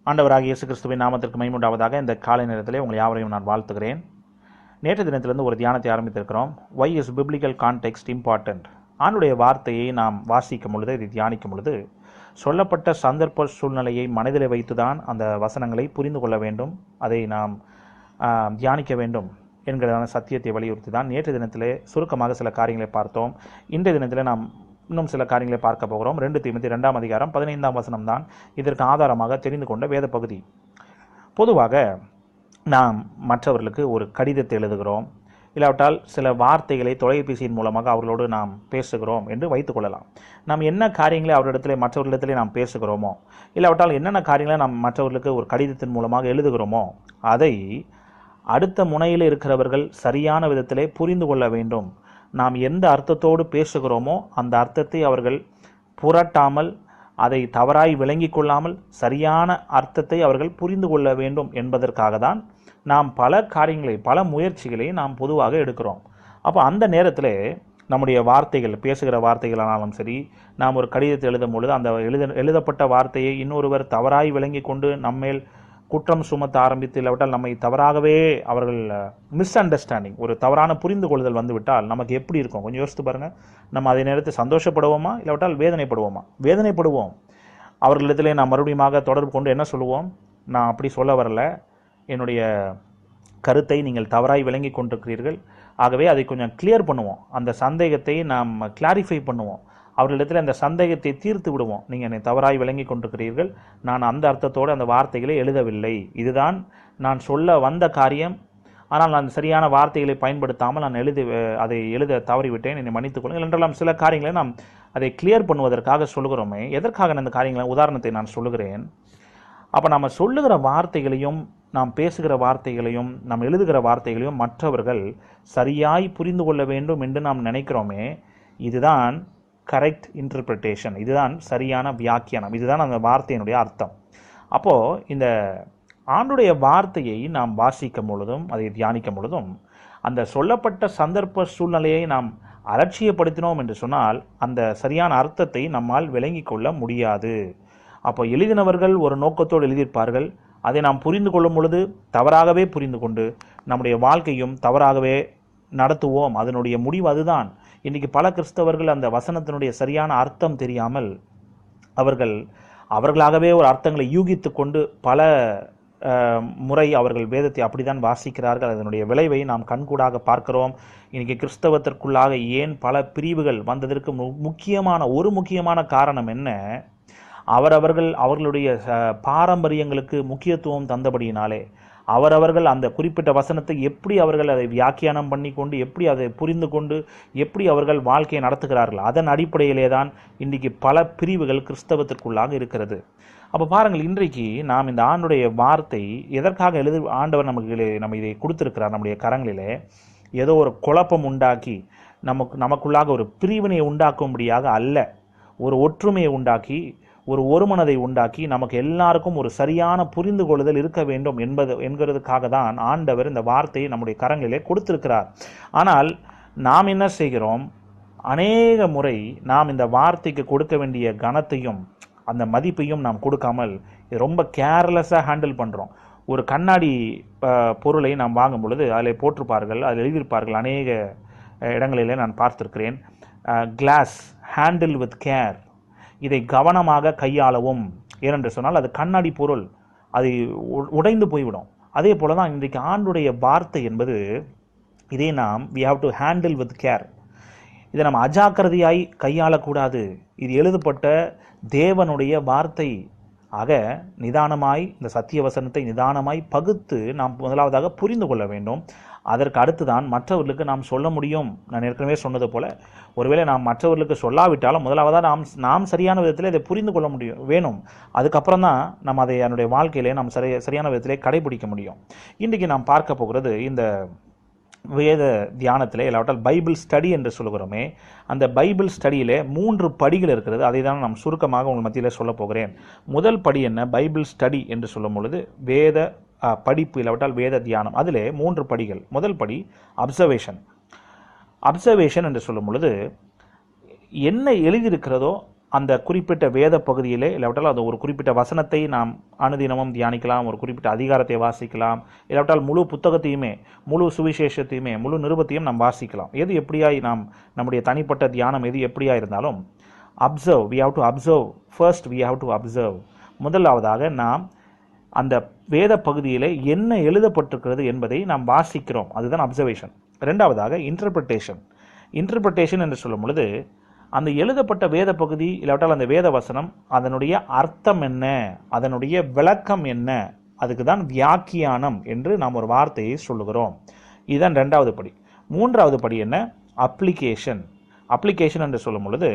ஆண்டவராகிய இயேசு கிறிஸ்துவின் நாமத்திற்கு மகிமை உண்டாவதாக. இந்த காலை நேரத்திலே உங்கள் யாவரையும் நான் வாழ்த்துகிறேன். நேற்று தினத்திலிருந்து ஒரு தியானத்தை ஆரம்பித்திருக்கிறோம். Why is biblical context important? ஆண்டுடைய வார்த்தையை நாம் வாசிக்கும் பொழுது, இதை தியானிக்கும் பொழுது, சொல்லப்பட்ட சந்தர்ப்ப சூழ்நிலையை மனதிலே வைத்துதான் அந்த வசனங்களை புரிந்து கொள்ள வேண்டும், அதை நாம் தியானிக்க வேண்டும் என்கிறதான சத்தியத்தை வலியுறுத்தி தான் நேற்று தினத்திலே சுருக்கமாக சில காரியங்களை பார்த்தோம். இன்றைய தினத்திலே நாம் இன்னும் சில காரியங்களை பார்க்க போகிறோம். 2 தீமோத்தேயு 2ஆம் அதிகாரம் 15ஆம் வசனம் தான் இதற்கு ஆதாரமாக தெரிந்து கொண்ட வேத பகுதி. பொதுவாக நாம் மற்றவர்களுக்கு ஒரு கடிதத்தை எழுதுகிறோம், இல்லாவிட்டால் சில வார்த்தைகளை தொலைபேசியின் மூலமாக அவர்களோடு நாம் பேசுகிறோம் என்று வைத்துக்கொள்ளலாம். நாம் என்ன காரியங்களை அவரிடத்திலே மற்றவர்களிடத்திலே நாம் பேசுகிறோமோ, இல்லாவிட்டால் என்னென்ன காரியங்களை நாம் மற்றவர்களுக்கு ஒரு கடிதத்தின் மூலமாக எழுதுகிறோமோ, அதை அடுத்த முனையில் இருக்கிறவர்கள் சரியான விதத்திலே புரிந்து கொள்ள வேண்டும். நாம் எந்த அர்த்தத்தோடு பேசுகிறோமோ அந்த அர்த்தத்தை அவர்கள் புரட்டாமல், அதை தவறாய் விளங்கி கொள்ளாமல் சரியான அர்த்தத்தை அவர்கள் புரிந்து கொள்ள வேண்டும் என்பதற்காக தான் நாம் பல காரியங்களை, பல முயற்சிகளை நாம் பொதுவாக எடுக்கிறோம். அப்போ அந்த நேரத்தில் நம்முடைய வார்த்தைகள், பேசுகிற வார்த்தைகளானாலும் சரி, நாம் ஒரு கடிதத்தை எழுதும் பொழுது அந்த எழுதப்பட்ட வார்த்தையை இன்னொருவர் தவறாய் விளங்கி கொண்டு நம்மேல் குற்றம் சுமத்த ஆரம்பித்து, இல்லாவிட்டால் நம்மை தவறாகவே அவர்கள் மிஸ் அண்டர்ஸ்டாண்டிங், ஒரு தவறான புரிந்து கொள்ளுதல் வந்துவிட்டால் நமக்கு எப்படி இருக்கும்? கொஞ்சம் யோசித்து பாருங்கள். நம்ம அதே நேரத்தில் சந்தோஷப்படுவோமா, இல்லாவிட்டால் வேதனைப்படுவோமா? வேதனைப்படுவோம். அவர்களிடத்திலே நாம் மறுபடியும் தொடர்பு கொண்டு என்ன சொல்லுவோம்? நான் அப்படி சொல்ல வரல, என்னுடைய கருத்தை நீங்கள் தவறாய் விளங்கி கொண்டிருக்கிறீர்கள், ஆகவே அதை கொஞ்சம் கிளியர் பண்ணுவோம், அந்த சந்தேகத்தை நாம் கிளாரிஃபை பண்ணுவோம், அவர்களிடத்தில் அந்த சந்தேகத்தை தீர்த்து விடுவோம். நீங்கள் என்னை தவறாய் விளங்கி கொண்டிருக்கிறீர்கள், நான் அந்த அர்த்தத்தோடு அந்த வார்த்தைகளை எழுதவில்லை, இதுதான் நான் சொல்ல வந்த காரியம், ஆனால் நான் சரியான வார்த்தைகளை பயன்படுத்தாமல் நான் அதை எழுத தவறிவிட்டேன், என்னை மன்னித்துக்கொள்ளுங்கள் என்றெல்லாம் சில காரியங்களை நாம் அதை கிளியர் பண்ணுவதற்காக சொல்லுகிறோமே. எதற்காக அந்த காரியங்களை, உதாரணத்தை நான் சொல்லுகிறேன். அப்போ நம்ம சொல்லுகிற வார்த்தைகளையும், நாம் பேசுகிற வார்த்தைகளையும், நாம் எழுதுகிற வார்த்தைகளையும் மற்றவர்கள் சரியாய் புரிந்து கொள்ள வேண்டும் என்று நாம் நினைக்கிறோமே, இதுதான் கரெக்ட் இன்டர்பிரிட்டேஷன், இதுதான் சரியான வியாக்கியானம், இதுதான் அந்த வார்த்தையினுடைய அர்த்தம். அப்போது இந்த ஆண்டுடைய வார்த்தையை நாம் வாசிக்கும் பொழுதும், அதை தியானிக்கும் பொழுதும், அந்த சொல்லப்பட்ட சந்தர்ப்ப சூழ்நிலையை நாம் அலட்சியப்படுத்தினோம் என்று சொன்னால் அந்த சரியான அர்த்தத்தை நம்மால் விளங்கி கொள்ள முடியாது. அப்போ எழுதினவர்கள் ஒரு நோக்கத்தோடு எழுதியிருப்பார்கள், அதை நாம் புரிந்து கொள்ளும் பொழுது தவறாகவே புரிந்து கொண்டு நம்முடைய வாழ்க்கையும் தவறாகவே நடத்துவோம். அதனுடைய முடிவு அதுதான். இன்றைக்கி பல கிறிஸ்தவர்கள் அந்த வசனத்தினுடைய சரியான அர்த்தம் தெரியாமல் அவர்களாகவே ஒரு அர்த்தங்களை யூகித்து கொண்டு பல முறை அவர்கள் வேதத்தை அப்படிதான் வாசிக்கிறார்கள். அதனுடைய விளைவை நாம் கண்கூடாக பார்க்கிறோம். இன்றைக்கி கிறிஸ்தவத்திற்குள்ளாக ஏன் பல பிரிவுகள் வந்ததற்கு முக்கியமான காரணம் என்ன? அவர்களுடைய பாரம்பரியங்களுக்கு முக்கியத்துவம் தந்தபடியினாலே அவர்கள் அந்த குறிப்பிட்ட வசனத்தை எப்படி அவர்கள் அதை வியாக்கியானம் பண்ணி கொண்டு, எப்படி அதை புரிந்து கொண்டு, எப்படி அவர்கள் வாழ்க்கையை நடத்துகிறார்கள், அதன் அடிப்படையிலே தான் இன்றைக்கி பல பிரிவுகள் கிறிஸ்தவத்திற்குள்ளாக இருக்கிறது. அப்போ பாருங்கள், இன்றைக்கு நாம் இந்த ஆண்டுடைய வார்த்தை எதற்காக ஆண்டவர் நம்ம இதை கொடுத்திருக்கிறார் நம்முடைய கரங்களிலே, ஏதோ ஒரு குழப்பம் உண்டாக்கி நமக்குள்ளாக ஒரு பிரிவினை உண்டாக்கும்படியாக அல்ல, ஒரு ஒற்றுமையை உண்டாக்கி, ஒரு ஒருமனதை உண்டாக்கி, நமக்கு எல்லாருக்கும் ஒரு சரியான புரிந்து கொள்ளுதல் இருக்க வேண்டும் என்கிறதுக்காக தான் ஆண்டவர் இந்த வார்த்தையை நம்முடைய கரங்களிலே கொடுத்திருக்கிறார். ஆனால் நாம் என்ன செய்கிறோம்? அநேக முறை நாம் இந்த வார்த்தைக்கு கொடுக்க வேண்டிய கனத்தையும் அந்த மதிப்பையும் நாம் கொடுக்காமல் ரொம்ப கேர்லெஸ்ஸாக ஹேண்டில் பண்ணுறோம். ஒரு கண்ணாடி பொருளை நாம் வாங்கும் பொழுது அதில் போட்டிருப்பார்கள், அதில் எழுதியிருப்பார்கள், அநேக இடங்களிலே நான் பார்த்திருக்கிறேன், கிளாஸ் ஹேண்டில் வித் கேர், இதை கவனமாக கையாளவும். ஏனென்று சொன்னால் அது கண்ணாடி பொருள், அது உடைந்து போய்விடும். அதே போல தான் இன்றைக்கு ஆண்டுடைய வார்த்தை என்பது, இதை நாம் we have to handle with care. இதை நம்ம அஜாக்கிரதையாய் கையாளக்கூடாது. இது எழுதப்பட்ட தேவனுடைய வார்த்தை. ஆக நிதானமாய் இந்த சத்திய வசனத்தை நிதானமாய் பகுத்து நாம் முதலாவதாக புரிந்து கொள்ள வேண்டும். அதற்கு அடுத்துதான் மற்றவர்களுக்கு நாம் சொல்ல முடியும். நான் ஏற்கனவே சொன்னது போல, ஒருவேளை நாம் மற்றவர்களுக்கு சொல்லாவிட்டாலும் முதலாவதாக நாம் சரியான விதத்தில் இதை புரிந்து கொள்ள வேணும். அதுக்கப்புறம் தான் நம்ம அதை என்னுடைய வாழ்க்கையிலே நாம் சரியான விதத்திலே கடைபிடிக்க முடியும். இன்றைக்கி நாம் பார்க்க போகிறது இந்த வேத தியானத்திலே, இல்லாவிட்டால் பைபிள் ஸ்டடி என்று சொல்கிறோமே, அந்த பைபிள் ஸ்டடியிலே 3 படிகள் இருக்கிறது. அதை தான் நாம் சுருக்கமாக உங்கள் மத்தியில் சொல்ல போகிறேன். முதல் படி என்ன? பைபிள் ஸ்டடி என்று சொல்லும் பொழுது வேத படிப்பு, இல்லாவிட்டால் வேத தியானம். அதிலே 3 படிகள். முதல் படி அப்சர்வேஷன் என்று சொல்லும் பொழுது, என்ன எழுதியிருக்கிறதோ அந்த குறிப்பிட்ட வேத பகுதியிலே இல்லாவிட்டால் அது ஒரு குறிப்பிட்ட வசனத்தை நாம் அனுதினமும் தியானிக்கலாம், ஒரு குறிப்பிட்ட அதிகாரத்தை வாசிக்கலாம், இல்லாவிட்டால் முழு புத்தகத்தையுமே, முழு சுவிசேஷத்தையுமே, முழு நிருபத்தையும் நாம் வாசிக்கலாம். எது எப்படியாய் நாம் நம்முடைய தனிப்பட்ட தியானம் எது எப்படியா இருந்தாலும் observe, we have to observe first, we have to observe. முதலாவதாக நாம் அந்த வேத பகுதியில் என்ன எழுதப்பட்டிருக்கிறது என்பதை நாம் வாசிக்கிறோம், அதுதான் அப்சர்வேஷன். ரெண்டாவதாக இன்டர்பிரிட்டேஷன். இன்டர்பிரிட்டேஷன் என்று சொல்லும் பொழுது அந்த எழுதப்பட்ட வேத பகுதி இல்லாவிட்டால் அந்த வேத வசனம் அதனுடைய அர்த்தம் என்ன, அதனுடைய விளக்கம் என்ன, அதுக்கு தான் வியாக்கியானம் என்று நாம் ஒரு வார்த்தையை சொல்லுகிறோம். இதுதான் ரெண்டாவது படி. மூன்றாவது படி என்ன? அப்ளிகேஷன். அப்ளிகேஷன் என்று சொல்லும் பொழுது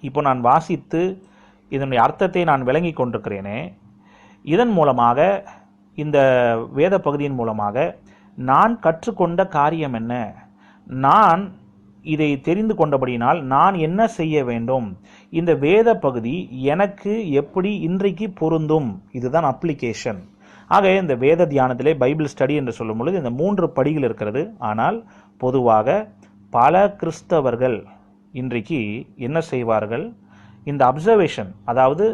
இப்போ நான் வாசித்து இதனுடைய அர்த்தத்தை நான் விளங்கி கொண்டிருக்கிறேனே, இதன் மூலமாக இந்த வேத பகுதியின் மூலமாக நான் கற்றுக்கொண்ட காரியம் என்ன, நான் இதை தெரிந்து கொண்டபடியினால் நான் என்ன செய்ய வேண்டும், இந்த வேத பகுதி எனக்கு எப்படி இன்றைக்கு பொருந்தும், இதுதான் அப்ளிகேஷன். ஆக இந்த வேத தியானத்திலே பைபிள் ஸ்டடி என்று சொல்லும் பொழுது இந்த 3 படிகள் இருக்கிறது. ஆனால் பொதுவாக பல கிறிஸ்தவர்கள் இன்றைக்கு என்ன செய்வார்கள், இந்த அப்சர்வேஷன், அதாவது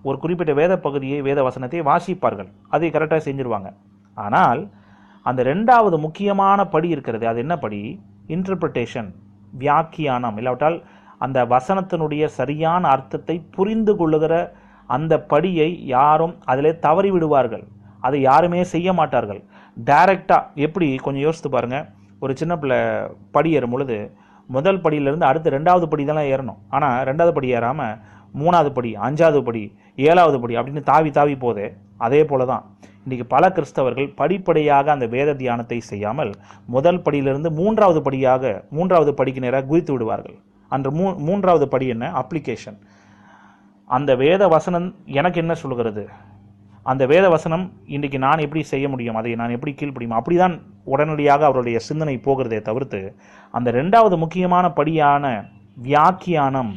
ஒரு குறிப்பிட்ட வேத பகுதியை, வேத வசனத்தை வாசிப்பார்கள், அதை கரெக்டாக செஞ்சிருவாங்க. ஆனால் அந்த ரெண்டாவது முக்கியமான படி இருக்கிறது, அது என்ன படி? இன்டர்பிரிட்டேஷன், வியாக்கியானம், இல்லாவிட்டால் அந்த வசனத்தினுடைய சரியான அர்த்தத்தை புரிந்து கொள்ளுகிற அந்த படியை யாரும் அதிலே தவறி விடுவார்கள். அதை யாருமே செய்ய மாட்டார்கள். டைரெக்டாக எப்படி, கொஞ்சம் யோசித்து பாருங்கள், ஒரு சின்ன பிள்ளை படி ஏறும் பொழுது முதல் படியிலேருந்து அடுத்து 2வது படி தான் ஏறணும். ஆனால் 2வது படி ஏறாமல் 3வது படி, 5வது படி, 7வது படி அப்படின்னு தாவி போதே. அதே போல தான் இன்றைக்கி பல கிறிஸ்தவர்கள் படிப்படியாக அந்த வேத தியானத்தை செய்யாமல் முதல் படியிலிருந்து 3வது படிக்கு நேராக குதித்து விடுவார்கள். அன்று 3வது படி என்ன? அப்ளிகேஷன். அந்த வேத வசனம் எனக்கு என்ன சொல்கிறது, அந்த வேத வசனம் இன்றைக்கி நான் எப்படி செய்ய முடியும், அதை நான் எப்படி கீழ்ப்படியும், அப்படிதான் உடனடியாக அவருடைய சிந்தனை போகிறதே தவிர்த்து அந்த 2வது முக்கியமான படியான வியாக்கியானம்,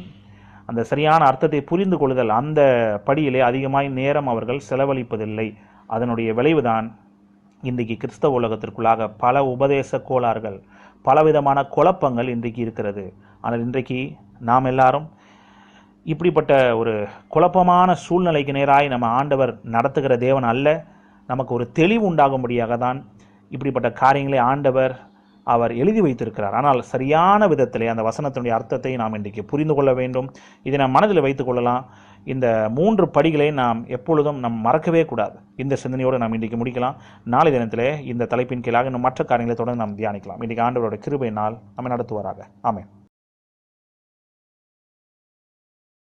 அந்த சரியான அர்த்தத்தை புரிந்து கொள்ளுதல், அந்த படியிலே அதிகமாய் நேரம் அவர்கள் செலவழிப்பதில்லை. அதனுடைய விளைவுதான் இன்றைக்கு கிறிஸ்தவ உலகத்திற்குள்ளாக பல உபதேச கோளாறுகள், பலவிதமான குழப்பங்கள் இன்றைக்கு இருக்கிறது. ஆனால் இன்றைக்கு நாம் எல்லாரும் இப்படிப்பட்ட ஒரு குழப்பமான சூழ்நிலைக்கு நேராய் நம்ம ஆண்டவர் நடத்துகிற தேவன் அல்ல. நமக்கு ஒரு தெளிவு உண்டாகும்படியாக தான் இப்படிப்பட்ட காரியங்களை ஆண்டவர் அவர் எழுதி வைத்திருக்கிறார். ஆனால் சரியான விதத்திலே அந்த வசனத்தினுடைய அர்த்தத்தை நாம் இன்றைக்கு புரிந்து கொள்ள வேண்டும். இதை நாம் மனதில் வைத்துக் கொள்ளலாம். இந்த 3 படிகளை நாம் எப்பொழுதும் நாம் மறக்கவே கூடாது. இந்த சிந்தனையோடு நாம் இன்றைக்கு முடிக்கலாம். நாளை தினத்திலே இந்த தலைப்பின் கீழாக இன்னும் மற்ற காரியங்களை தொடர்ந்து நாம் தியானிக்கலாம். இன்றைக்கு ஆண்டவரோட கிருபை நாள் நம்மை நடத்துவாராக. ஆமென்.